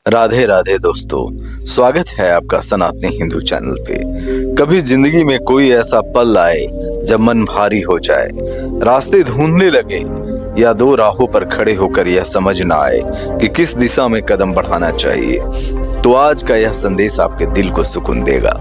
राधे राधे दोस्तों, स्वागत है आपका सनातनी हिंदू चैनल पे। कभी जिंदगी में कोई ऐसा पल आए जब मन भारी हो जाए, रास्ते ढूंढने लगे या दो राहों पर खड़े होकर यह समझ ना आए कि किस दिशा में कदम बढ़ाना चाहिए, तो आज का यह संदेश आपके दिल को सुकून देगा।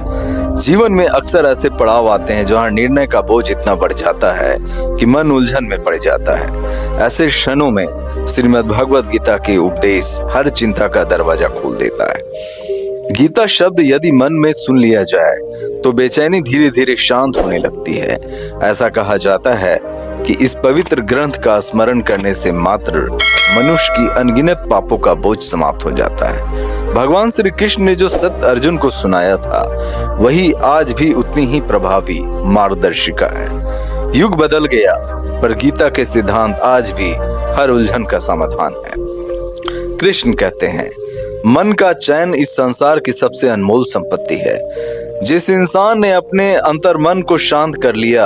जीवन में अक्सर ऐसे पड़ाव आते हैं जहां निर्णय का बोझ इतना बढ़ जाता है कि मन उलझन में पड़ जाता है। ऐसे क्षणों में श्रीमद् भगवत गीता के उपदेश हर चिंता का दरवाजा खोल देता है। गीता शब्द यदि मन में सुन लिया जाए तो बेचैनी धीरे धीरे शांत होने लगती है। ऐसा कहा जाता है कि इस पवित्र ग्रंथ का स्मरण करने से मात्र मनुष्य की अनगिनत पापों का बोझ समाप्त हो जाता है। भगवान श्री कृष्ण ने जो सत्य अर्जुन को सुनाया था, वही आज भी उतनी ही प्रभावी मार्गदर्शिका है। युग बदल गया, पर गीता के सिद्धांत आज भी हर उलझन का समाधान है। कृष्ण कहते हैं, मन का चैन इस संसार की सबसे अनमोल संपत्ति है। जिस इंसान ने अपने अंतर्मन को शांत कर लिया,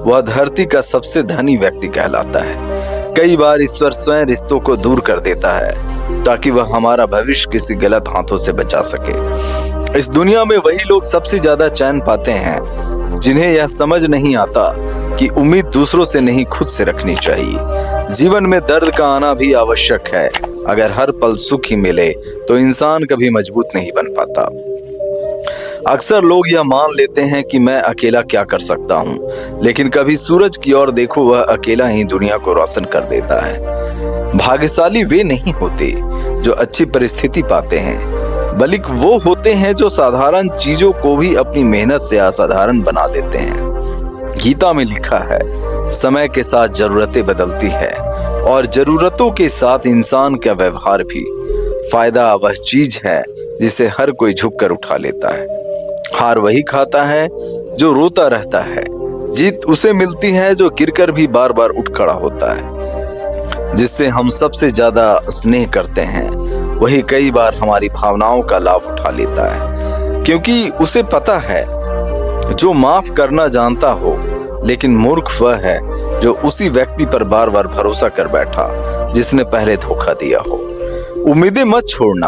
वह धरती का सबसे धनी व्यक्ति कहलाता है। कई बार ईश्वर स्वयं रिश्तों को दूर कर देता है ताकि वह हमारा भविष्य किसी गलत हाथों से बचा सके। इस दुनिया में वही लोग सबसे ज्यादा चैन पाते हैं जिन्हें यह समझ नहीं आता कि उम्मीद दूसरों से नहीं, खुद से रखनी चाहिए। जीवन में दर्द का आना भी आवश्यक है। अगर हर पल सुख ही मिले तो इंसान कभी मजबूत नहीं बन पाता। अक्सर लोग यह मान लेते हैं कि मैं अकेला क्या कर सकता हूँ, लेकिन कभी सूरज की ओर देखो, वह अकेला ही दुनिया को रोशन कर देता है। भाग्यशाली वे नहीं होते जो अच्छी परिस्थिति पाते हैं, बल्कि वो होते हैं जो साधारण चीजों को भी अपनी मेहनत से असाधारण बना लेते हैं। गीता में लिखा है, समय के साथ जरूरतें बदलती है और जरूरतों के साथ इंसान का व्यवहार भी। फायदा वह चीज है जिसे हर कोई झुककर उठा लेता है। हार वही खाता है जो रोता रहता है। जीत उसे मिलती है जो गिरकर भी बार बार उठ खड़ा होता है। जिससे हम सबसे ज्यादा स्नेह करते हैं, वही कई बार हमारी भावनाओं का लाभ उठा लेता है, क्योंकि उसे पता है जो माफ करना जानता हो। लेकिन मूर्ख वह है जो उसी व्यक्ति पर बार बार भरोसा कर बैठा जिसने पहले धोखा दिया हो। उम्मीदें मत छोड़ना,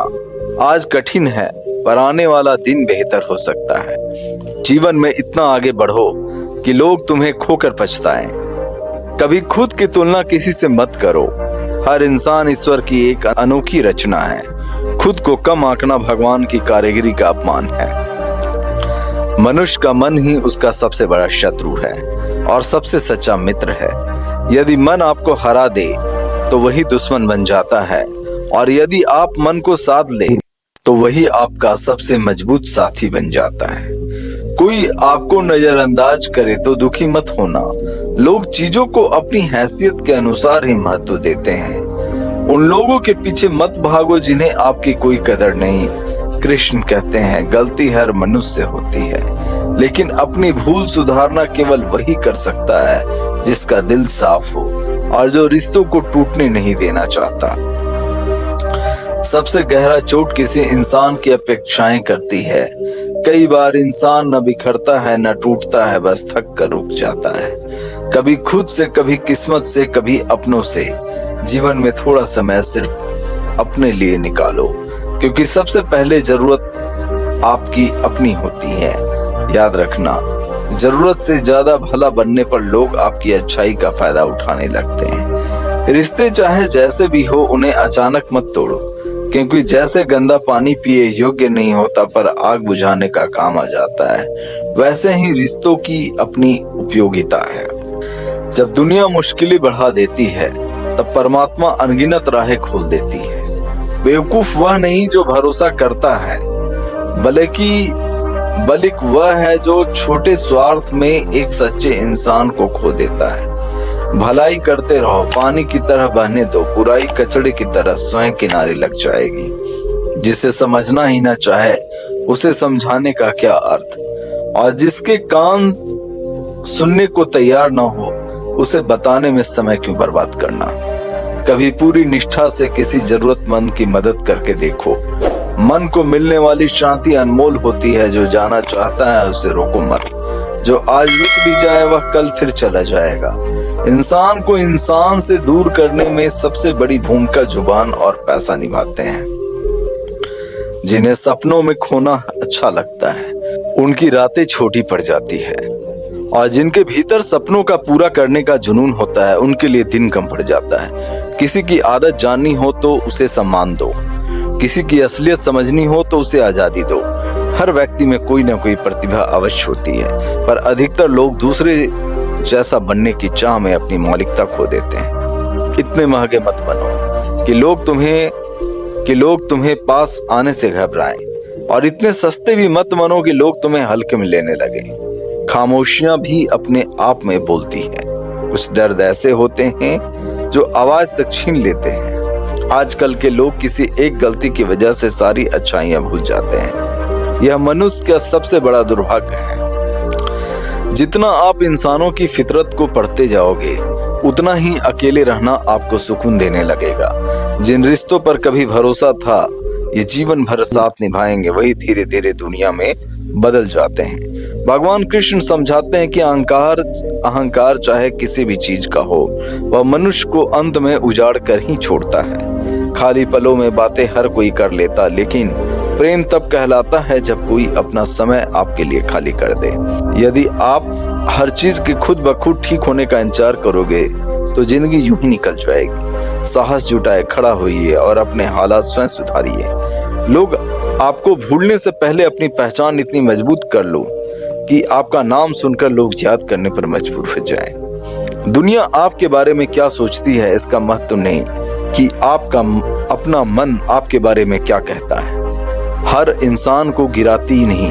आज कठिन है पर आने वाला दिन बेहतर हो सकता है। जीवन में इतना आगे बढ़ो कि लोग तुम्हें खोकर पछताएं। कभी खुद की तुलना किसी से मत करो। हर इंसान ईश्वर की एक अनोखी रचना है। खुद को कम आंकना भगवान की कारीगरी का अपमान है। मनुष्य का मन ही उसका सबसे बड़ा शत्रु है और सबसे सच्चा मित्र है। यदि मन आपको हरा दे तो वही दुश्मन बन जाता है, और यदि आप मन को साध ले तो वही आपका सबसे मजबूत साथी बन जाता है। कोई आपको नजरअंदाज करे तो दुखी मत होना। लोग चीजों को अपनी हैसियत के अनुसार ही महत्व देते हैं। उन लोगों के पीछे मत भागो जिन्हें आपकी कोई कदर नहीं। कृष्ण कहते हैं, गलती हर मनुष्य से होती है, लेकिन अपनी भूल सुधारना केवल वही कर सकता है जिसका दिल साफ हो और जो रिश्तों को टूटने नहीं देना चाहता। सबसे गहरा चोट किसी इंसान की अपेक्षाएं करती है। कई बार इंसान न बिखरता है न टूटता है, बस थक कर रुक जाता है। कभी खुद से, कभी किस्मत से, कभी अपनों से। जीवन में थोड़ा समय सिर्फ अपने लिए निकालो, क्योंकि सबसे पहले जरूरत आपकी अपनी होती है। याद रखना, जरूरत से ज्यादा भला बनने पर लोग आपकी अच्छाई का फायदा उठाने लगते हैं। रिश्ते चाहे जैसे भी हो, उन्हें अचानक मत तोड़ो, क्योंकि जैसे गंदा पानी पिए योग्य नहीं होता पर आग बुझाने का काम आ जाता है, वैसे ही रिश्तों की अपनी उपयोगिता है। जब दुनिया मुश्किलें बढ़ा देती है, तब परमात्मा अनगिनत राहें खोल देती है। बेवकूफ वह नहीं जो भरोसा करता है, बल्कि वह है जो छोटे स्वार्थ में एक सच्चे इंसान को खो देता है। भलाई करते रहो, पानी की तरह बहने दो, बुराई कचड़े की तरह स्वयं किनारे लग जाएगी। जिसे समझना ही ना चाहे उसे समझाने का क्या अर्थ, और जिसके कान सुनने को तैयार ना हो उसे बताने में समय क्यों बर्बाद करना। कभी पूरी निष्ठा से किसी जरूरतमंद की मदद करके देखो। मन को मिलने वाली शांति अनमोल होती है। जो जाना चाहता है उसे रोको मत। जो आज रुक भी जाए वह कल फिर चला जाएगा। इंसान को इंसान से दूर करने में सबसे बड़ी भूमिका जुबान और पैसा निभाते हैं। जिन्हें सपनों में खोना अच्छा लगता है, उनकी रातें छोटी पड़ जाती है। और जिनके भीतर सपनों का पूरा करने का जुनून होता है, उनके लिए दिन कम पड़ जाता है। किसी की आदत जाननी हो तो उसे सम्मान दो, किसी की असलियत समझनी हो तो उसे आजादी दो। हर व्यक्ति में कोई ना कोई प्रतिभा अवश्य होती है, पर अधिकतर लोग दूसरे जैसा बनने की चाह में अपनी मौलिकता खो देते हैं। इतने महंगे मत बनो कि लोग तुम्हें पास आने से घबराएं, और इतने सस्ते भी मत बनो कि लोग तुम्हें हल्के में लेने लगे। खामोशियां भी अपने आप में बोलती है। कुछ दर्द ऐसे होते हैं जो आवाज तक छीन लेते हैं। आजकल के लोग किसी एक गलती की वजह से सारी अच्छाइयां भूल जाते हैं। यह मनुष्य का सबसे बड़ा दुर्भाग्य है। जितना आप इंसानों की फितरत को पढ़ते जाओगे, उतना ही अकेले रहना आपको सुकून देने लगेगा। जिन रिश्तों पर कभी भरोसा था, ये जीवन भर साथ निभाएंगे, वही धीरे धीरे दुनिया में बदल जाते हैं। भगवान कृष्ण समझाते हैं कि अहंकार चाहे किसी भी चीज का हो, वह मनुष्य को अंत में उजाड़ कर ही छोड़ता है। खाली पलों में बातें हर कोई कर लेता, लेकिन प्रेम तब कहलाता है जब कोई अपना समय आपके लिए खाली कर दे। यदि आप हर चीज के खुद ब खुद ठीक होने का इंतजार करोगे तो जिंदगी यूं ही निकल जाएगी। साहस जुटाए, खड़ा होइए और अपने हालात स्वयं सुधारिए। लोग आपको भूलने से पहले अपनी पहचान इतनी मजबूत कर लो कि आपका नाम सुनकर लोग याद करने पर मजबूर हो जाएं। दुनिया आपके बारे में क्या सोचती है, इसका महत्व नहीं कि आपका अपना मन आपके बारे में क्या कहता है। हर इंसान को गिराती ही नहीं,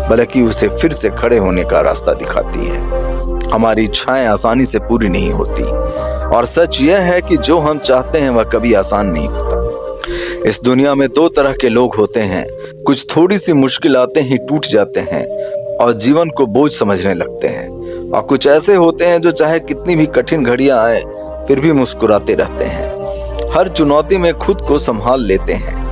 बल्कि उसे फिर से खड़े होने का रास्ता दिखाती है। हमारी इच्छाएं आसानी से पूरी नहीं होती, और सच यह है कि जो हम चाहते हैं वह कभी आसान नहीं होता। इस दुनिया में दो तरह के लोग होते हैं। कुछ थोड़ी सी मुश्किल आते ही टूट जाते हैं और जीवन को बोझ समझने लगते हैं, और कुछ ऐसे होते हैं जो चाहे कितनी भी कठिन घड़ियां आए फिर भी मुस्कुराते रहते हैं। हर चुनौती में खुद को संभाल लेते हैं।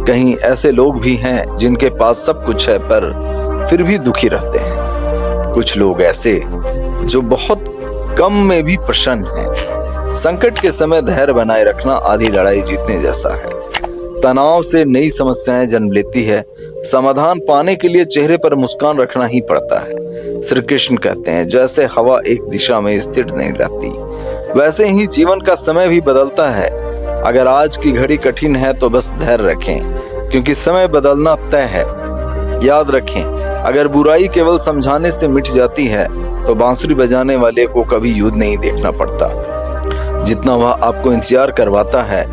कहीं ऐसे लोग भी हैं जिनके पास सब कुछ है पर फिर भी दुखी रहते हैं। कुछ लोग ऐसे जो बहुत कम में भी प्रसन्न हैं। संकट के समय धैर्य बनाए रखना आधी लड़ाई जीतने जैसा है। तनाव से नई समस्याएं जन्म लेती है। समाधान पाने के लिए चेहरे पर मुस्कान रखना ही पड़ता है। श्री कृष्ण कहते हैं, जैसे हवा एक दिशा में स्थिर नहीं रहती, वैसे ही जीवन का समय भी बदलता है। अगर आज की घड़ी कठिन है तो बस धैर्य रखें, क्योंकि समय बदलना तय है। याद रखें, अगर बुराई केवल समझाने से मिट जाती है तो बांसुरी बजाने वाले को कभी युद्ध नहीं देखना पड़ता। जितना वह आपको इंतजार करवाता है,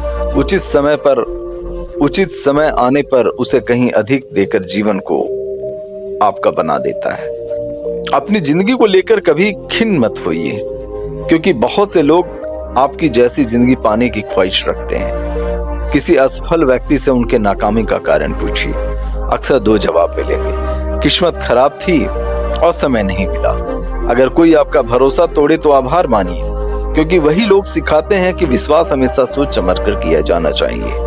उचित समय आने पर उसे कहीं अधिक देकर जीवन को आपका बना देता है। अपनी जिंदगी को लेकर कभी खिन्न मत होइए, क्योंकि बहुत से लोग आपकी जैसी जिंदगी पाने की ख्वाहिश रखते हैं। किसी असफल व्यक्ति से उनके नाकामी का कारण पूछिए, अक्सर दो जवाब मिलेंगे। किस्मत खराब थी और समय नहीं मिला। अगर कोई आपका भरोसा तोड़े तो आभार मानिए, क्योंकि वही लोग सिखाते हैं कि विश्वास हमेशा सोच समझ कर किया जाना चाहिए।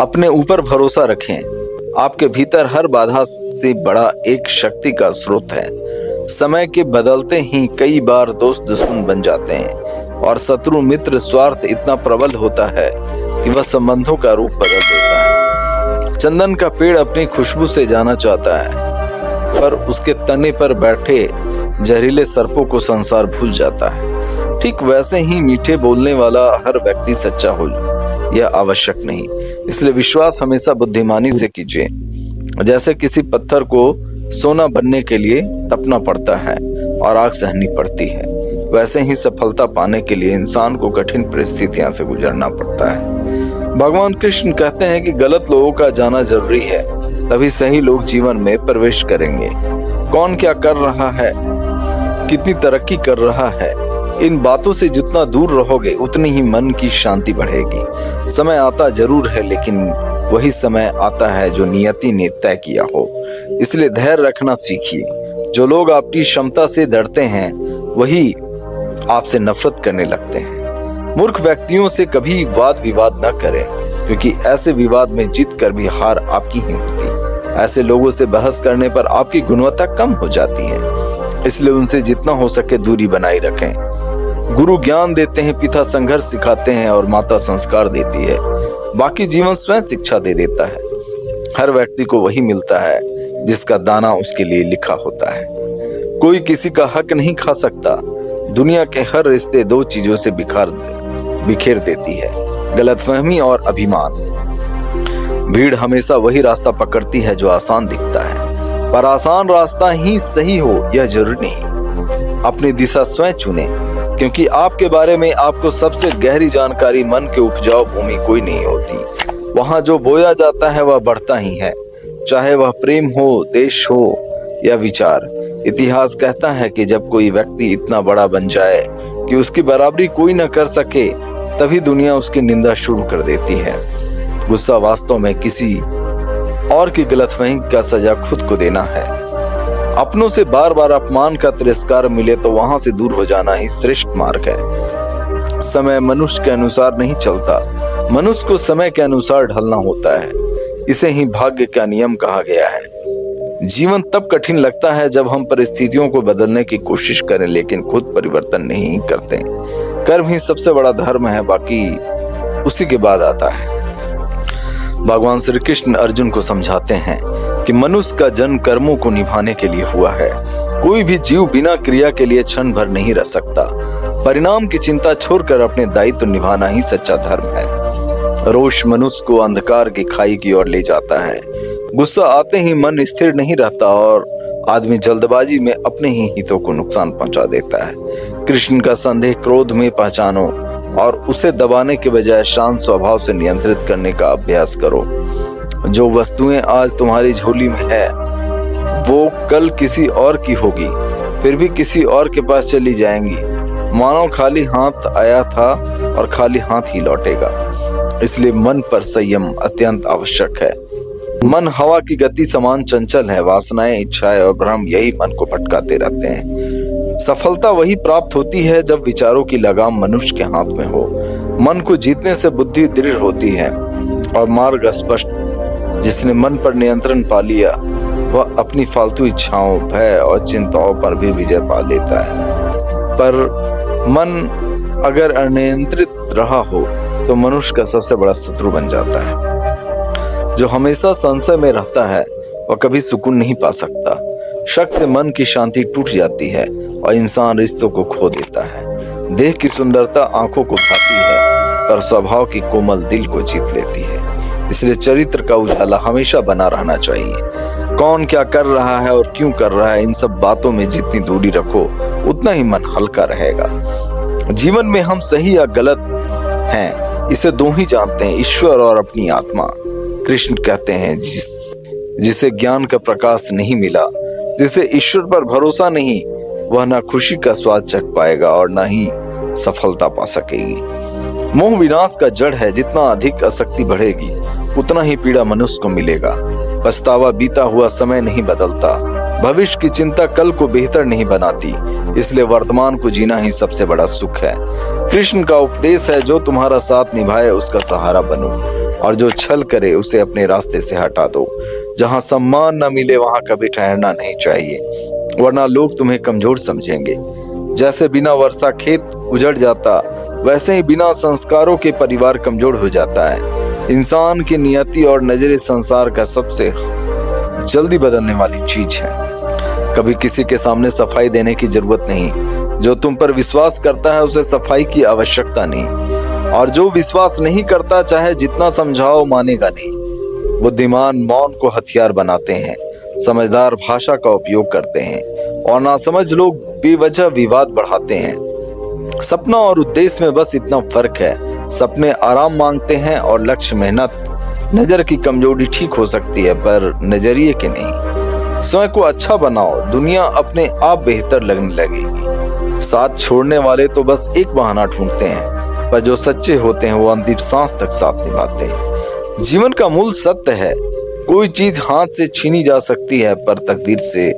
अपने ऊपर भरोसा रखें। आपके भीतर हर बाधा से बड़ा एक शक्ति का स्रोत है। समय के बदलते ही कई बार दोस्त दुश्मन बन जाते हैं, और शत्रु मित्र स्वार्थ इतना प्रबल होता है कि वह संबंधों का रूप बदल देता है। चंदन का पेड़ अपनी खुशबू से जाना चाहता है, पर उसके तने पर बैठे जहरीले सर्पों को संसार भूल जाता है। ठीक वैसे ही मीठे बोलने वाला हर व्यक्ति सच्चा हो यह आवश्यक नहीं। इसलिए विश्वास हमेशा बुद्धिमानी से कीजिए। जैसे किसी पत्थर को सोना बनने के लिए तपना पड़ता है और आग सहनी पड़ती है, वैसे ही सफलता पाने के लिए इंसान को कठिन परिस्थितियों से गुजरना पड़ता है। भगवान कृष्ण कहते हैं कि गलत लोगों का जाना जरूरी है, तभी सही लोग जीवन में प्रवेश करेंगे। कौन क्या कर रहा है, कितनी तरक्की कर रहा है, इन बातों से जितना दूर रहोगे उतनी ही मन की शांति बढ़ेगी। समय आता जरूर है, लेकिन वही समय आता है जो नियति ने तय किया हो। इसलिए धैर्य रखना सीखिए। जो लोग आपकी क्षमता से डरते हैं वही आपसे नफरत करने लगते हैं। मूर्ख व्यक्तियों से कभी वाद विवाद न करें, क्योंकि ऐसे विवाद में जीत कर भी हार आपकी ही होती। ऐसे लोगों से बहस करने पर आपकी गुणवत्ता कम हो जाती है। इसलिए उनसे जितना हो सके दूरी बनाए रखें। गुरु ज्ञान देते हैं, पिता संघर्ष सिखाते हैं और माता संस्कार देती है। बाकी जीवन स्वयं शिक्षा दे देता है। हर व्यक्ति को वही मिलता है जिसका दाना उसके लिए लिखा होता है। कोई किसी का हक नहीं खा सकता। दुनिया के हर रिश्ते दो चीजों से बिखेर देती है, गलतफहमी और अभिमान। भीड़ हमेशा वही रास्ता पकड़ती है जो आसान दिखता है, पर आसान रास्ता ही सही हो यह जरूरी नहीं। अपनी दिशा स्वयं चुने, क्योंकि आपके बारे में आपको सबसे गहरी जानकारी मन के उपजाऊ भूमि कोई नहीं होती। वहां जो बोया जाता है वह बढ़ता ही है, चाहे वह प्रेम हो, देश हो या विचार। इतिहास कहता है कि जब कोई व्यक्ति इतना बड़ा बन जाए कि उसकी बराबरी कोई न कर सके, तभी दुनिया उसकी निंदा शुरू कर देती है। गुस्सा वास्तव में किसी और की गलतफहमी का सजा खुद को देना है। अपनों से बार बार अपमान का तिरस्कार मिले तो वहां से दूर हो जाना ही श्रेष्ठ मार्ग है। समय मनुष्य के अनुसार नहीं चलता, मनुष्य को समय के अनुसार ढलना होता है। इसे ही भाग्य का नियम कहा गया है। जीवन तब कठिन लगता है जब हम परिस्थितियों को बदलने की कोशिश करें लेकिन खुद परिवर्तन नहीं करते। कर्म ही सबसे बड़ा धर्म है, बाकी उसी के बाद आता है। भगवान श्री कृष्ण अर्जुन को समझाते हैं कि मनुष्य का जन्म कर्मों को निभाने के लिए हुआ है। कोई भी जीव बिना क्रिया के लिए क्षण भर नहीं रह सकता। परिणाम की चिंता छोड़कर अपने दायित्व निभाना ही सच्चा धर्म है। रोष मनुष्य को अंधकार की खाई की ओर ले जाता है। गुस्सा आते ही मन स्थिर नहीं रहता और आदमी जल्दबाजी में अपने ही हितों को नुकसान पहुंचा देता है। कृष्ण का संदेह क्रोध में पहचानो और उसे दबाने के बजाय शांत स्वभाव से नियंत्रित करने का अभ्यास करो। जो वस्तुएं आज तुम्हारी झोली में है वो कल किसी और की होगी, फिर भी किसी और के पास चली जाएंगी। मानो खाली हाथ आया था और खाली हाथ ही लौटेगा। इसलिए मन पर संयम अत्यंत आवश्यक है। मन हवा की गति समान चंचल है। वासनाएं, इच्छाएं और भ्रम यही मन को भटकाते रहते हैं। सफलता वही प्राप्त होती है जब विचारों की लगाम मनुष्य के हाथ में हो। मन को जीतने से बुद्धि दृढ़ होती है और मार्ग स्पष्ट। जिसने मन पर नियंत्रण पा लिया वह अपनी फालतू इच्छाओं, भय और चिंताओं पर भी विजय पा लेता है। पर मन अगर अनियंत्रित रहा हो तो मनुष्य का सबसे बड़ा शत्रु बन जाता है। जो हमेशा संशय में रहता है वह कभी सुकून नहीं पा सकता। शक से मन की शांति टूट जाती है और इंसान रिश्तों को खो देता है। देह की सुंदरता आंखों को भाती है, पर स्वभाव की कोमल दिल को जीत लेती है। इसलिए चरित्र का उजाला हमेशा बना रहना चाहिए। कौन क्या कर रहा है और क्यों कर रहा है, इन सब बातों में जितनी दूरी रखो उतना ही मन हल्का रहेगा। जीवन में हम सही या गलत हैं, इसे दो ही जानते हैं, ईश्वर और अपनी आत्मा। कृष्ण कहते हैं जिसे ज्ञान का प्रकाश नहीं मिला, जिसे ईश्वर पर भरोसा नहीं, वह ना खुशी का स्वाद चख पाएगा और ना ही सफलता पा सकेगी। मोह विनाश का जड़ है। जितना अधिक आसक्ति बढ़ेगी उतना ही पीड़ा मनुष्य को मिलेगा। पछतावा बीता हुआ समय नहीं बदलता। भविष्य की चिंता कल को बेहतर नहीं बनाती। इसलिए वर्तमान को जीना ही सबसे बड़ा सुख है। कृष्ण का उपदेश है, जो तुम्हारा साथ निभाए उसका सहारा बनो और जो छल करे उसे अपने रास्ते से हटा दो। जहां सम्मान न मिले वहां कभी ठहरना नहीं चाहिए, वरना लोग तुम्हें कमजोर समझेंगे। जैसे बिना वर्षा खेत उजड़ जाता, वैसे ही बिना संस्कारों के परिवार कमजोर हो जाता है। इंसान की नियति और नजरे संसार का सबसे जल्दी बदलने वाली चीज है। कभी किसी के सामने सफाई देने की जरूरत नहीं। जो तुम पर विश्वास करता है उसे सफाई की आवश्यकता नहीं, और जो विश्वास नहीं करता चाहे जितना समझाओ मानेगा नहीं। बुद्धिमान मौन को हथियार बनाते हैं, समझदार भाषा का उपयोग करते हैं और नासमझ लोग बेवजह विवाद बढ़ाते हैं। सपना और उद्देश्य में बस इतना फर्क है। सपने आराम मांगते हैं और लक्ष्य मेहनत। नजर की कमजोरी ठीक हो सकती है पर नजरिए के नहीं। स्वयं को अच्छा बनाओ, दुनिया अपने आप बेहतर लगने लगेगी। साथ छोड़ने वाले तो बस एक बहाना ढूंढते हैं, पर जो सच्चे होते हैं वो अंतिम सांस तक साथ निभाते हैं। जीवन का मूल सत्य है, कोई चीज हाथ से छीनी जा सकती है पर तकदीर से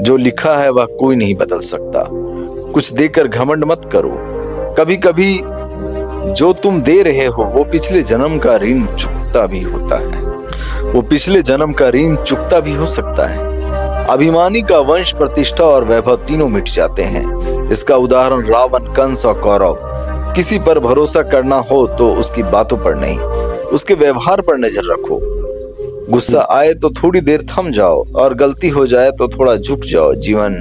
जो लिखा है वह कोई नहीं बदल सकता। कुछ देकर घमंड मत करो। कभी कभी जो तुम दे रहे हो वो पिछले जन्म का ऋण चुकता भी होता है, वो पिछले जन्म का ऋण चुकता भी हो सकता है। अभिमानी का वंश, प्रतिष्ठा और वैभव तीनों मिट जाते हैं। इसका उदाहरण रावण, कंस और कौरव। किसी पर भरोसा करना हो तो उसकी बातों पर नहीं, उसके व्यवहार पर नजर रखो। गुस्सा आए तो थोड़ी देर थम जाओ और गलती हो जाए तो थोड़ा झुक जाओ, जीवन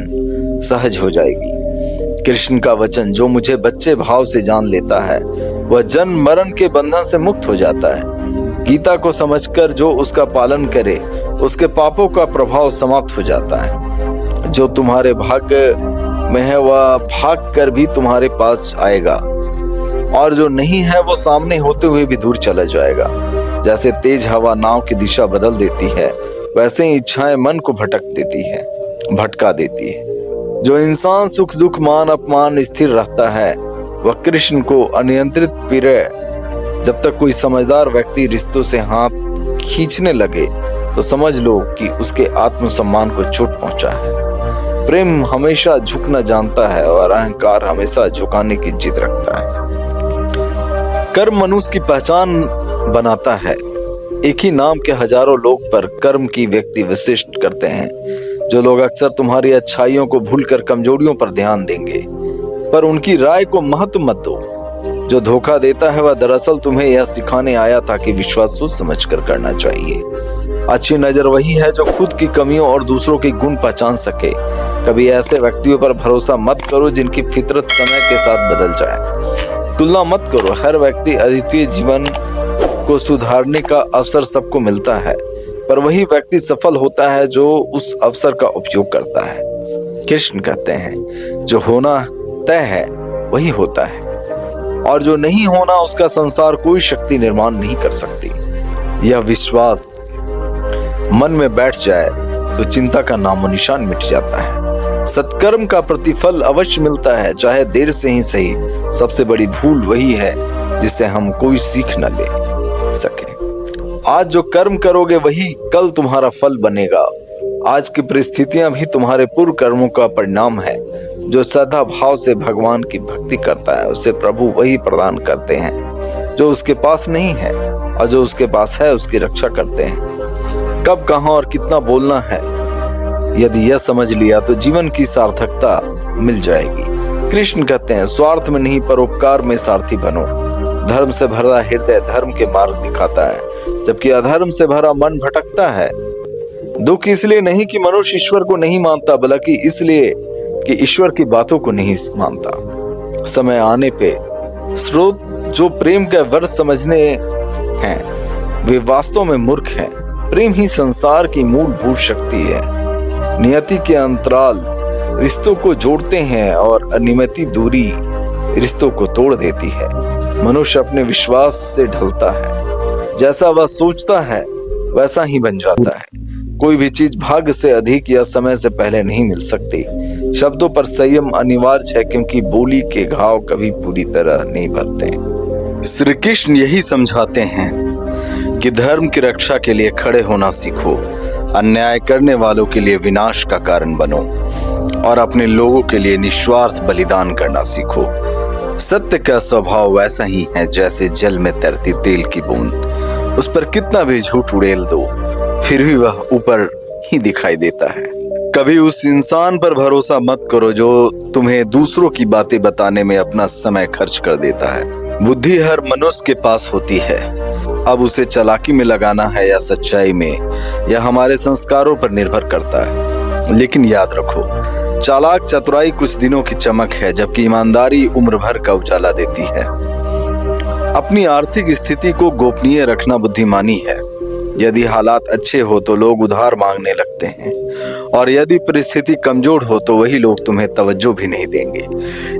सहज हो जाएगी। कृष्ण का वचन, जो मुझे बच्चे भाव से जान लेता है वह जन्म मरण के बंधन से मुक्त हो जाता है। गीता को समझकर जो उसका पालन करे उसके पापों का प्रभाव समाप्त हो जाता है। जो तुम्हारे भाग्य में है वह भाग कर भी तुम्हारे पास आएगा और जो नहीं है वो सामने होते हुए भी दूर चला जाएगा। जैसे तेज हवा नाव की दिशा बदल देती है वैसे ही इच्छाएं मन को भटका देती है। जो इंसान सुख दुख मान अपमान स्थिर रहता है वह कृष्ण को अनियंत्रित प्रिय। जब तक कोई समझदार व्यक्ति रिश्तों से हाथ खींचने लगे तो समझ लो कि उसके आत्मसम्मान को चोट पहुंचा है। प्रेम हमेशा झुकना जानता है और अहंकार हमेशा झुकाने की जिद रखता है। कर्म मनुष्य की पहचान बनाता है। एक ही नाम के हजारों लोग पर कर्म की व्यक्ति विशिष्ट करते हैं। जो लोग अक्सर तुम्हारी अच्छाइयों को भूलकर कमजोरियों पर ध्यान देंगे, पर उनकी राय को महत्व मत दो। जो धोखा देता है वह दरअसल तुम्हें यह सिखाने आया था कि विश्वास सोच समझकर करना चाहिए। अच्छी नजर वही है जो खुद की कमियों और दूसरों की गुण पहचान सके। कभी ऐसे व्यक्तियों पर भरोसा मत करो जिनकी फितरत समय के साथ बदल जाए। तुलना मत करो। हर व्यक्ति अद्वितीय जीवन को सुधारने का अवसर सबको मिलता है, पर वही व्यक्ति सफल होता है जो उस अवसर का उपयोग करता है। कृष्ण कहते हैं, जो होना तय है वही होता है और जो नहीं होना उसका संसार कोई शक्ति निर्माण नहीं कर सकती। यह विश्वास मन में बैठ जाए तो चिंता का नामो निशान मिट जाता है। सत्कर्म का प्रतिफल अवश्य मिलता है, चाहे देर से ही सही। सबसे बड़ी भूल वही है जिससे हम कोई सीख न ले सके। आज जो कर्म करोगे वही कल तुम्हारा फल बनेगा। आज की परिस्थितियां भी तुम्हारे पूर्व कर्मों का परिणाम है। जो श्रद्धा भाव से भगवान की भक्ति करता है उसे प्रभु वही प्रदान करते हैं जो उसके पास नहीं है, और जो उसके पास है उसकी रक्षा करते हैं। कब, कहां और कितना बोलना है, यदि यह समझ लिया तो जीवन की सार्थकता मिल जाएगी। कृष्ण कहते हैं, स्वार्थ में नहीं परोपकार में सारथी बनो। धर्म से भरा हृदय धर्म के मार्ग दिखाता है, जबकि अधर्म से भरा मन भटकता है। दुख इसलिए नहीं कि मनुष्य ईश्वर को नहीं मानता, बल्कि इसलिए कि ईश्वर की बातों को नहीं मानता। समय आने पे स्रोत जो प्रेम का वर्थ समझने हैं वे वास्तव में मूर्ख हैं। प्रेम ही संसार की मूलभूत शक्ति है। नियति के अंतराल रिश्तों को जोड़ते हैं और अनियमित दूरी रिश्तों को तोड़ देती है। मनुष्य अपने विश्वास से ढलता है। जैसा वह सोचता है वैसा ही बन जाता है। कोई भी चीज भाग्य से अधिक या समय से पहले नहीं मिल सकती। शब्दों पर संयम अनिवार्य है, क्योंकि बोली के घाव कभी पूरी तरह नहीं भरते। श्री कृष्ण यही समझाते हैं कि धर्म की रक्षा के लिए खड़े होना सीखो, अन्याय करने वालों के लिए विनाश का कारण बनो और अपने लोगों के लिए निस्वार्थ बलिदान करना सीखो। सत्य का स्वभाव वैसा ही है जैसे जल में तैरती तेल की बूंद। उस पर कितना भी झूठ उड़ेल दो फिर भी वह ऊपर ही दिखाई देता है। कभी उस इंसान पर भरोसा मत करो जो तुम्हें दूसरों की बातें बताने में अपना समय खर्च कर देता है। बुद्धि हर मनुष्य के पास होती है, अब उसे चालाकी में लगाना है या सच्चाई में, यह हमारे संस्कारों पर निर्भर करता है। लेकिन याद रखो, चालाक चतुराई कुछ दिनों की चमक है, जबकि ईमानदारी उम्र भर का उजाला देती है। अपनी आर्थिक स्थिति को गोपनीय रखना बुद्धिमानी है। यदि हालात अच्छे हो तो लोग उधार मांगने लगते हैं, और यदि परिस्थिति कमजोर हो तो वही लोग तुम्हें तवज्जो भी नहीं देंगे।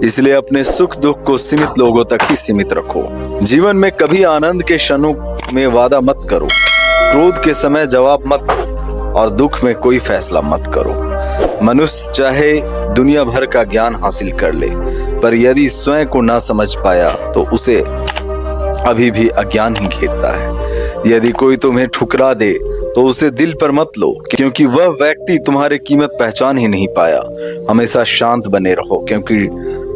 इसलिए अपने सुख दुख को सीमित लोगों तक ही सीमित रखो। जीवन में कभी आनंद के क्षणों में वादा मत करो, क्रोध के समय जवाब मत दो और दुख में कोई फैसला मत करो। मनुष्य चाहे दुनिया भर का ज्ञान हासिल कर ले, पर यदि स्वयं को ना समझ पाया तो उसे अभी भी अज्ञान ही घेरता है। यदि कोई तुम्हें ठुकरा दे तो उसे दिल पर मत लो, क्योंकि वह व्यक्ति तुम्हारी कीमत पहचान ही नहीं पाया। हमेशा शांत बने रहो, क्योंकि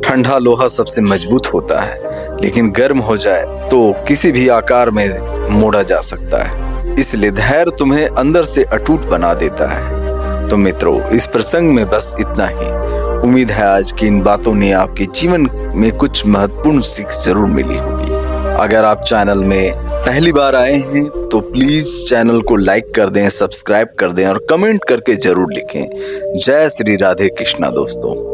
ठंडा लोहा सबसे मजबूत होता है, लेकिन गर्म हो जाए तो किसी भी आकार में मोड़ा जा सकता है। इसलिए धैर्य तुम्हें अंदर से अटूट बना देता है। तो मित्रों, इस प्रसंग में बस इतना ही। उम्मीद है आज की इन बातों ने आपके जीवन में कुछ महत्वपूर्ण सीख जरूर मिली होगी। अगर आप चैनल में पहली बार आए हैं तो प्लीज चैनल को लाइक कर दें, सब्सक्राइब कर दें और कमेंट करके जरूर लिखें। जय श्री राधे कृष्णा दोस्तों।